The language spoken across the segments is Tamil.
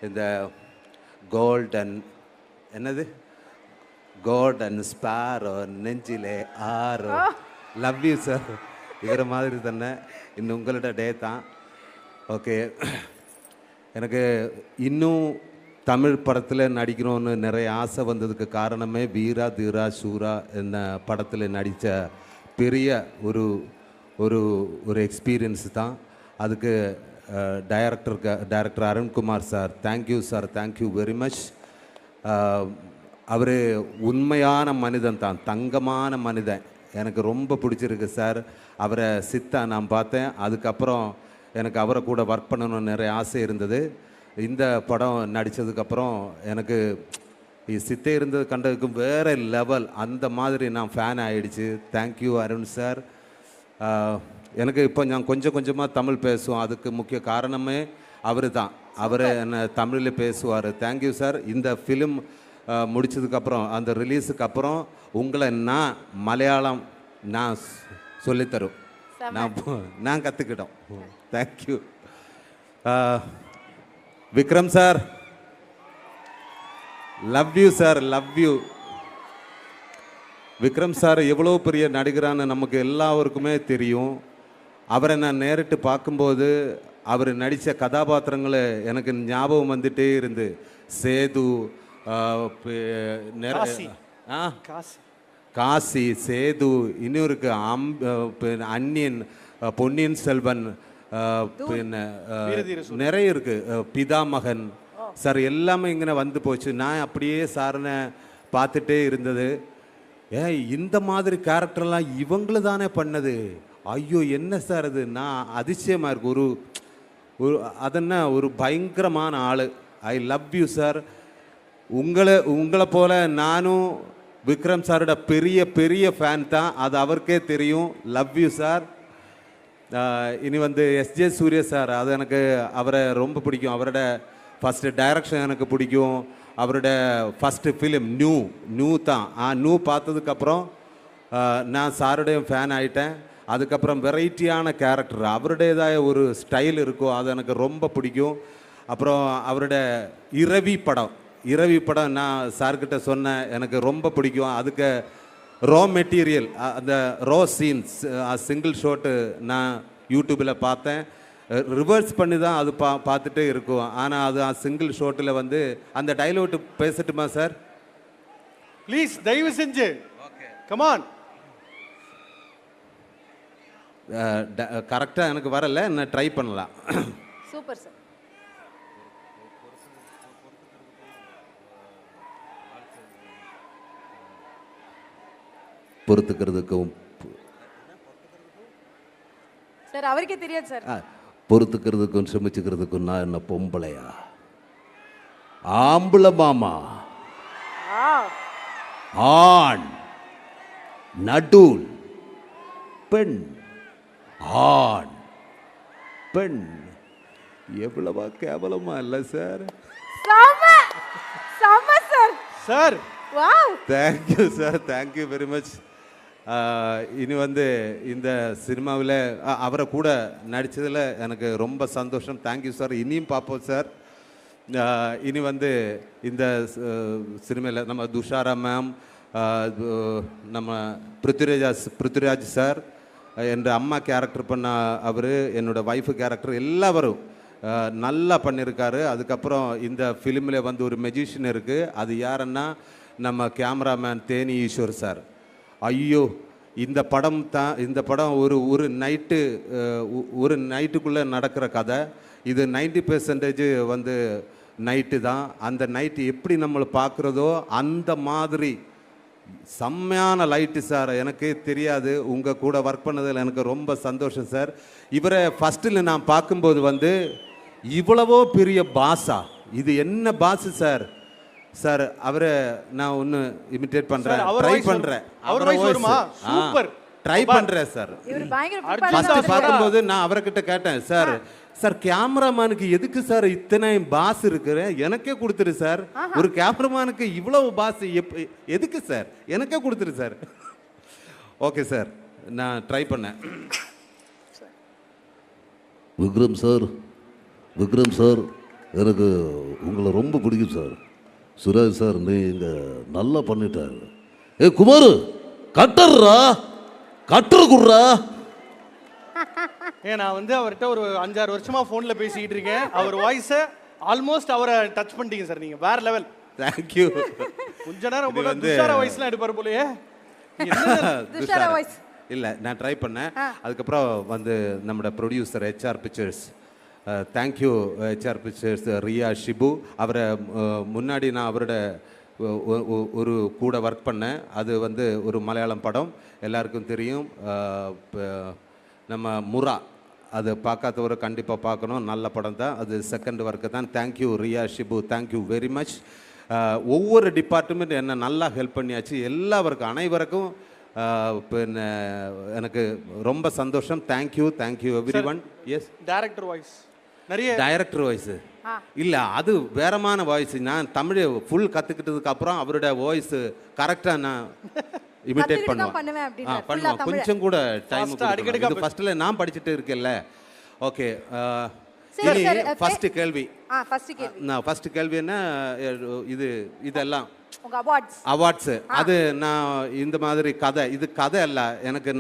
இந்த கோல்ட் அண்ட் என்னது கோல்ட் அண்ட் ஸ்பாரோ நெஞ்சிலே ஆரோ லவ் யூ சார். இவரை மாதிரி தானே இன்னும் உங்களோட டே தான். ஓகே, எனக்கு இன்னும் தமிழ் படத்தில் நடிக்கணும்னு நிறைய ஆசை வந்ததுக்கு காரணமே வீரா தீரா சூரா என்ன படத்தில் நடித்த பெரிய ஒரு ஒரு ஒரு எக்ஸ்பீரியன்ஸ் தான். அதுக்கு director Arunkumar sir, thank you sir, thank you very much. அவர் உண்மையான மனிதன் தான், தங்கமான மனிதன். எனக்கு ரொம்ப பிடிச்சிருக்கு சார். அவரை சித்தா நான் பார்த்தேன். அதுக்கப்புறம் எனக்கு அவரை கூட ஒர்க் பண்ணணும்னு நிறைய ஆசை இருந்தது. இந்த படம் நடித்ததுக்கப்புறம் எனக்கு சித்தே இருந்தது கண்டதுக்கு வேறு லெவல், அந்த மாதிரி நான் ஃபேன் ஆகிடுச்சு. Thank you Arun sir. எனக்கு இப்போ நான் கொஞ்சம் கொஞ்சமாக தமிழ் பேசுவோம், அதுக்கு முக்கிய காரணமே அவர் தான். அவர் என்ன தமிழில் பேசுவார். Thank you sir. இந்த ஃபிலிம் முடித்ததுக்கப்புறம், அந்த ரிலீஸுக்கு அப்புறம் உங்களை நான் மலையாளம் நான் சொல்லித்தரும், நான் கற்றுக்கிட்டோம். Thank you Vikram sir. Love you sir, love you. Vikram sir எவ்வளோ பெரிய நடிகரான்னு நமக்கு எல்லாருக்குமே தெரியும். அவரை நான் நேரிட்டு பார்க்கும்போது அவர் நடித்த கதாபாத்திரங்களை எனக்கு ஞாபகம் வந்துட்டே இருந்து. சேது, காசி, சேது, இன்னும் இருக்கு அன்னியன், பொன்னியின் செல்வன், பின்ன நிறைய இருக்கு, பிதாமகன் சார், எல்லாமே இங்கே வந்து போச்சு. நான் அப்படியே சாரனை பார்த்துட்டே இருந்தது. இந்த மாதிரி கேரக்டர்லாம் இவங்கள தானே பண்ணது. ஐயோ என்ன சார் அது, நான் அதிசயமாக இருக்கு. ஒரு அதென்ன ஒரு பயங்கரமான ஆள். I love you sir. உங்களை போல நானும் விக்ரம் சாரோட பெரிய பெரிய ஃபேன் தான், அது அவருக்கே தெரியும். Love you sir. இனி வந்து எஸ்ஜே சூர்யா சார், அது எனக்கு அவரை ரொம்ப பிடிக்கும். அவரோட ஃபஸ்ட்டு டைரக்ஷன் எனக்கு பிடிக்கும். அவரோட ஃபஸ்ட்டு ஃபிலிம் நியூ தான். நியூ பார்த்ததுக்கப்புறம் நான் சாருடைய ஃபேன் ஆகிட்டேன். அதுக்கப்புறம் வெரைட்டியான கேரக்டர், அவருடையதாக ஒரு ஸ்டைல் இருக்கும், அது எனக்கு ரொம்ப பிடிக்கும். அப்புறம் அவரோட இரவி படம் நான் சார்கிட்ட சொன்னேன், எனக்கு ரொம்ப பிடிக்கும். அதுக்கு ரா மெட்டீரியல், அந்த ரா சீன்ஸ், சிங்கிள் ஷாட்டு நான் யூடியூப்பில் பார்த்தேன். ரிவர்ஸ் பண்ணி தான் அது பார்த்துட்டே இருக்கும். ஆனால் அது சிங்கிள் ஷாட்டில் வந்து அந்த டைலாக் பேசட்டுமா சார்? ப்ளீஸ், தயவு செஞ்சு. Okay, come on. கரெக்டாக எனக்கு வரல, நான் ட்ரை பண்ணலாம். Super sir. பொறுத்துக்கிறதுக்கும் சார் அவருக்கே தெரியாது சார். பொறுத்துக்கிறதுக்கும் சுமிச்சுக்கிறதுக்கும் நான் என்ன பொம்பளையா? ஆம்பளை மாமா, ஆண் நடுல், பெண், ஆண் பெண். எவ்வளவா கேவலமா இல்லை sir? Sir thank you sir, thank you very much. இனி வந்து இந்த சினிமாவில் அவரை கூட நடித்ததில் எனக்கு ரொம்ப சந்தோஷம். Thank you sir. இனியும் பார்ப்போம் சார். இனி வந்து இந்த சினிமாவில் நம்ம துஷாரா மேம், நம்ம பிருத்விராஜ் சார், என்ற அம்மா கேரக்டர் பண்ண அவர், என்னோடய ஒய்ஃபு கேரக்டர், எல்லாரும் நல்லா பண்ணியிருக்காரு. அதுக்கப்புறம் இந்த ஃபிலிமில் வந்து ஒரு மெஜிஷியன் இருக்குது, அது யாருன்னா நம்ம கேமராமேன் தேனி ஈஸ்வர் சார். ஐயோ, இந்த படம் ஒரு நைட்டுக்குள்ளே நடக்கிற கதை. இது 90% வந்து நைட்டு தான். அந்த நைட்டு எப்படி நம்மளை பார்க்குறதோ அந்த மாதிரி செம்மையான லைட்டு சார். எனக்கு தெரியாது, உங்கள் கூட ஒர்க் பண்ணதில் எனக்கு ரொம்ப சந்தோஷம் சார். இவரை ஃபஸ்ட்டில் நான் பார்க்கும்போது வந்து இவ்வளவோ பெரிய பாஸா, இது என்ன பாஸு சார்? சார் அவரை நான் ஒன்று இமிட்டேட் பண்ணுறேன், ட்ரை பண்ணுறேன். ட்ரை பண்ணுறேன் சார். ஃபஸ்ட்டு பார்க்கும்போது நான் அவர்கிட்ட கேட்டேன், சார் கேமராமேனுக்கு எதுக்கு சார் இத்தனை பாஸ் இருக்கிற, எனக்கே கொடுத்துரு சார். ஒரு கேமராமேனுக்கு இவ்வளவு பாஸ் எதுக்கு சார், எனக்கே கொடுத்துரு சார். ஓகே சார், நான் ட்ரை பண்ணேன். விக்ரம் சார் எனக்கு உங்களை ரொம்ப பிடிக்கும் சார். சுராஜ் சார் நீங்கள் நல்லா பண்ணிட்டாரு. குமார் கட்டர்ரா, கட்டர் குடுறா. நான் வந்து அவர்கிட்ட ஒரு 5-6 வருஷமா ஃபோனில் பேசிக்கிட்டு இருக்கேன். அவர் வாய்ஸை ஆல்மோஸ்ட் அவரை டச் பண்ணிட்டீங்க சார். நீங்கள் வேற லெவல். தேங்க்யூ. கொஞ்ச நேரம் போல துஷார வாய்ஸ்லாம் எடுப்பார் போலயே. துஷார வாய்ஸ் இல்லை, நான் ட்ரை பண்ணேன். அதுக்கப்புறம் வந்து நம்மளோட producer HR pictures, thank you HR pictures Riya Shibu. அவரை முன்னாடி நான் அவரோட ஒரு கூட ஒர்க் பண்ணேன். அது வந்து ஒரு மலையாளம் படம், எல்லாருக்கும் தெரியும். நம்ம முரா, அது பார்க்காதவரை கண்டிப்பாக பார்க்கணும். நல்ல படம் தான் அது. செகண்ட் ஒர்க்கு தான். Thank you Riya Shibu, thank you very much. ஒவ்வொரு டிபார்ட்மெண்ட் என்ன நல்லா ஹெல்ப் பண்ணியாச்சு. எல்லாருக்கும் அனைவருக்கும் பின்ன எனக்கு ரொம்ப சந்தோஷம். Thank you, thank you everyone. Yes, director voice நிறைய. டைரக்டர் வாய்ஸ் இல்லை, அது வேறமான வாய்ஸ். நான் தமிழ் ஃபுல் கற்றுக்கிட்டதுக்கு அப்புறம் அவரோட வாய்ஸ் கரெக்டாக நான் இமிட்டேட் பண்ணுவேன். கொஞ்சம் கூட டைம் இது ஃபர்ஸ்ட்ல நான் படிச்சுட்டு இருக்கேன்ல. ஓகே, ஃபர்ஸ்ட் கேள்வி. நான் ஃபர்ஸ்ட் கேள்வி என்ன, இதெல்லாம் அவார்ட்ஸ். அது நான் இந்த மாதிரி கதை, இது கதை அல்ல. எனக்கு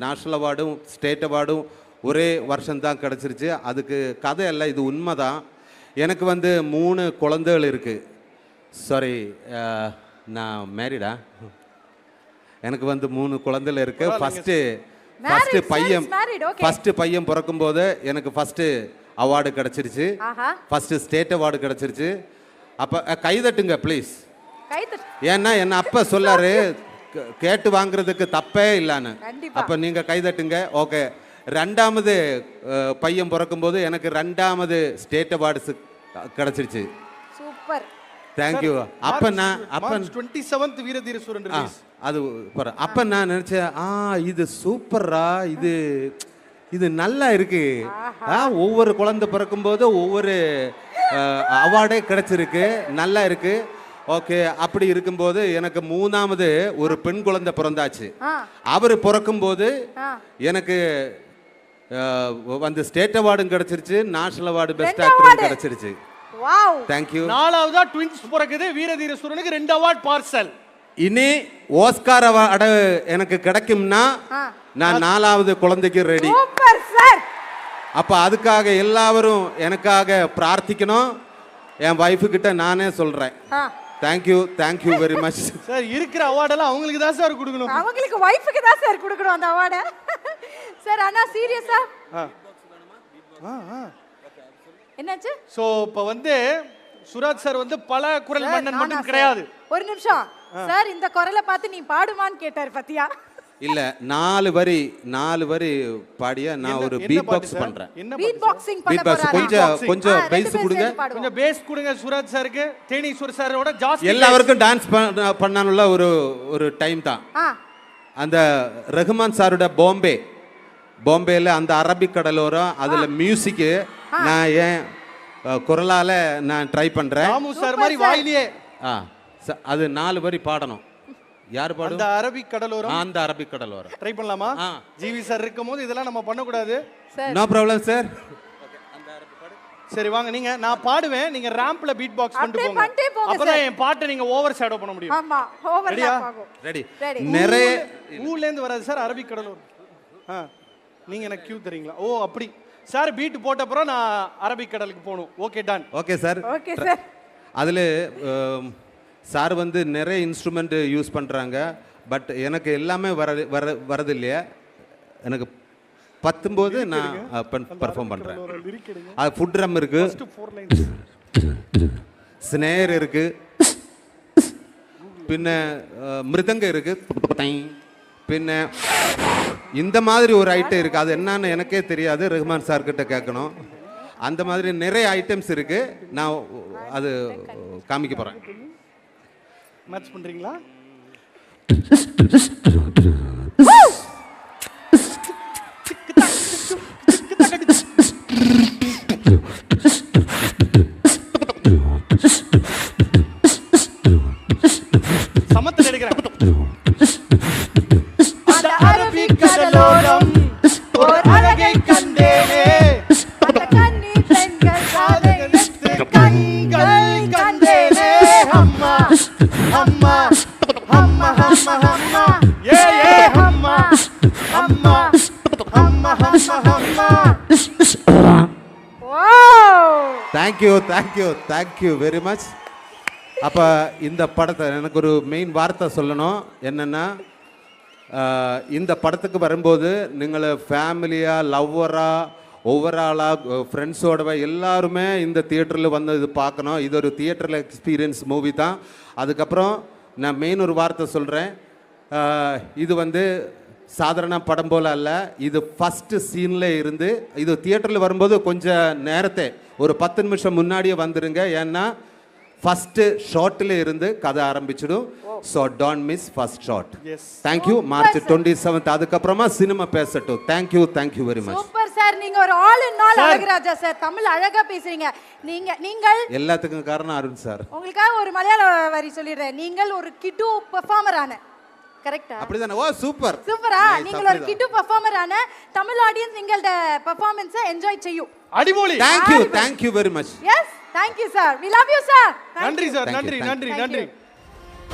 நேஷனல் அவார்டும் ஸ்டேட் அவார்டும் ஒரே வருஷம்தான் கிடச்சிருச்சு. அதுக்கு கதை அல்ல, இது உண்மைதான். எனக்கு வந்து 3 குழந்தைகள் இருக்குது. சாரி, நான் மேரிடா. எனக்கு வந்து 3 குழந்தைகள் இருக்கு. ஃபர்ஸ்ட் பையன் பிறக்கும்போது எனக்கு ஃபர்ஸ்ட் அவார்டு கிடச்சிருச்சு. ஃபர்ஸ்ட் ஸ்டேட் அவார்டு கிடச்சிருச்சு. அப்போ கைதட்டுங்க ப்ளீஸ். ஏன்னா என்ன அப்பா சொல்லாரு கேட்டு வாங்குறதுக்கு தப்பே இல்லைன்னு. அப்போ நீங்கள் கைதட்டுங்க. ஓகே. 2வது பையன் பிறக்கும்போது எனக்கு 2வது ஸ்டேட் அவார்டு கிடச்சிருச்சு. Super, thank you. அப்போ நான் 27th வீரதீர சூரன் ரிலீஸ். அது அப்போ நான் நினச்சேன், இது சூப்பரா, இது நல்லா இருக்கு. ஒவ்வொரு குழந்தை பிறக்கும்போது ஒவ்வொரு அவார்டே கிடைச்சிருக்கு, நல்லா இருக்கு. ஓகே, அப்படி இருக்கும்போது எனக்கு 3வது ஒரு பெண் குழந்தை பிறந்தாச்சு. அவர் பிறக்கும்போது எனக்கு வந்து ஸ்டேட் அவார்டும் கிடைச்சிருச்சு, நேஷனல் அவார்டு பெஸ்ட் ஆக்டரும் கிடைச்சிருச்சு. Wow, thank you. 4வதா ட்வின்ஸ் பிறக்குது. வீரதீர சூரனுக்கு 2 அவார்ட் பார்சல். இனி ஓஸ்கார் அவார்டு எனக்கு கிடைக்கும்னா நான் 4வது குழந்தைக்கு ரெடி. Super sir. அப்ப அதுக்காக எல்லாரும் எனக்காக பிரார்த்திக்கணும். என் வைஃபு கிட்ட நானே சொல்றேன். Thank you, thank you very much. Sir, இருக்கிற அவார்டெல்லாம் அவங்களுக்கு தான் சார் கொடுக்கணும். அவங்களுக்கு வைஃபுக்கு தான் சார் கொடுக்கணும் அந்த அவார்டை. சார், அண்ணா சீரியஸா என்னாச்சு? சோ இப்போ வந்து சுராஜ் சார் வந்து பல குரல் மன்னன் மட்டும் கிடையாது. ஒரு நிமிஷம் சார், இந்த குரலை பார்த்து நீ பாடுமான்னு கேட்டார் பத்தியா? இல்ல, 4 வரி பாடிய நான் ஒரு பீட் பாக்ஸ் பண்றேன். பீட் பாக்ஸிங் பண்ண போறாங்க. கொஞ்சம் பேஸ் கொடுங்க. கொஞ்சம் பேஸ் கொடுங்க சுராஜ் சாருக்கு. தேனீஸ்வர் சாரோட ஜாஸ்தி எல்லாருக்கும் டான்ஸ் பண்ணனும்ல. ஒரு டைம் தான். அந்த ரஹ்மான் சாரோட பாம்பேல அந்த அரபிக் கடலோரம் அதுல மியூசிக் நான் ஏன் குரலால நான் ட்ரை பண்றேன். ராமு சார் மாதிரி வாயிலே அது 4 வரி பாடணும். யார் பாடும்? அந்த அரபிக் கடலோரம். அந்த அரபிக் கடலோரம் ட்ரை பண்ணலாமா? ஜிவி சார் இருக்கும்போது இதெல்லாம் நம்ம பண்ண கூடாது. No problem sir. சரி வாங்க, நான் பாடுவேன், நீங்க ரேம்ப்ல பீட் பாக்ஸ் பண்ணிட்டு போங்க. அப்பதான் என் பாட்டை நீங்க ஓவர் ஷேடோ பண்ண முடியும். ஆமா, ஓவர் ஷேடோ ஆகும். ரெடி. நிறைய ஊர்ல இருந்து வராது சார் அரபிக் கடலோரம். நீங்க எனக்கு கியூ தரீங்களா? ஓ அப்படி சார். பீட் போட்ட அப்புறம் நான் அரபிக் கடலுக்கு போகணும். Okay done. Okay sir. Okay sir. அதுல சார் வந்து நிறைய இன்ஸ்ட்ருமெண்ட் யூஸ் பண்ணுறாங்க. பட் எனக்கு எல்லாமே வரது இல்லையா. எனக்கு 19 நான் பெர்ஃபார்ம் பண்ணுறேன். அது ஃபுட் ட்ரம் இருக்கு, ஸ்னேர் இருக்கு, பின்ன மிருதங்க இருக்கு, பின்ன இந்த மாதிரி ஒரு ஐட்டம் இருக்கு. அது என்னன்னு எனக்கே தெரியாது. ரஹ்மான் சார் கிட்ட கேட்கணும். அந்த மாதிரி நிறைய ஐட்டம்ஸ் இருக்கு. நான் அது காமிக்க போறேன். மேட்ச் பண்றீங்களா? சமத்துல எடுக்கிறேன். அந்த அரபிக் கடலோரம் ஓர் அழகை கண்டேனே, அந்த கன்னி பெண்கள் காதையை தேங்க்யூ வெரி மச். அப்போ இந்த படத்தை எனக்கு ஒரு மெயின் வார்த்தை சொல்லணும் என்னென்னா, இந்த படத்துக்கு வரும்போது நீங்கள் ஃபேமிலியாக லவ்வராக ஓவராலாக ஃப்ரெண்ட்ஸோடவே எல்லாருமே இந்த தியேட்டரில் வந்து இது பார்க்கணும். இது ஒரு தியேட்டரில் எக்ஸ்பீரியன்ஸ் மூவி தான். அதுக்கப்புறம் நான் மெயின் ஒரு வார்த்தை சொல்கிறேன், இது வந்து சாதாரண படம் போல் அல்ல. இது ஃபஸ்ட்டு சீனில் இருந்து இது தியேட்டரில் வரும்போது கொஞ்சம் நேரத்தை ஒரு 10 நிமிஷம் முன்னாடியே வந்துடுங்க. ஏன்னா ஃபஸ்ட்டு ஷார்ட்டில் இருந்து கதை ஆரம்பிச்சிடும். So don't miss first short. Thank you. March 27 அதுக்கப்புறமா சினிமா பேசட்டும். Thank you very much. Super sir, நீங்க ஒரு all in all Azhagaraja sir. Tamil அழகா பேசுறீங்க. நீங்கள் எல்லாத்துக்கும் காரணம் அருண் சார். உங்களுக்காக ஒரு மலையாள வரி சொல்லிடுறேன். நீங்கள் ஒரு கிட்டு பெர்ஃபார்மர் ஆன, கரெக்ட்டா? அப்படிதானே? ஓ சூப்பர் சூப்பரா. நீங்கள் ஒரு கிட்டு பெர்ஃபார்மர் ஆன தமிழ் ஆடியன்ஸ் உங்களோட பெர்ஃபார்மன்ஸை என்ஜாய் செய்யும். அடிமொழி. Thank you very much. Yes, thank you sir. we love you sir. நன்றி சார். நன்றி.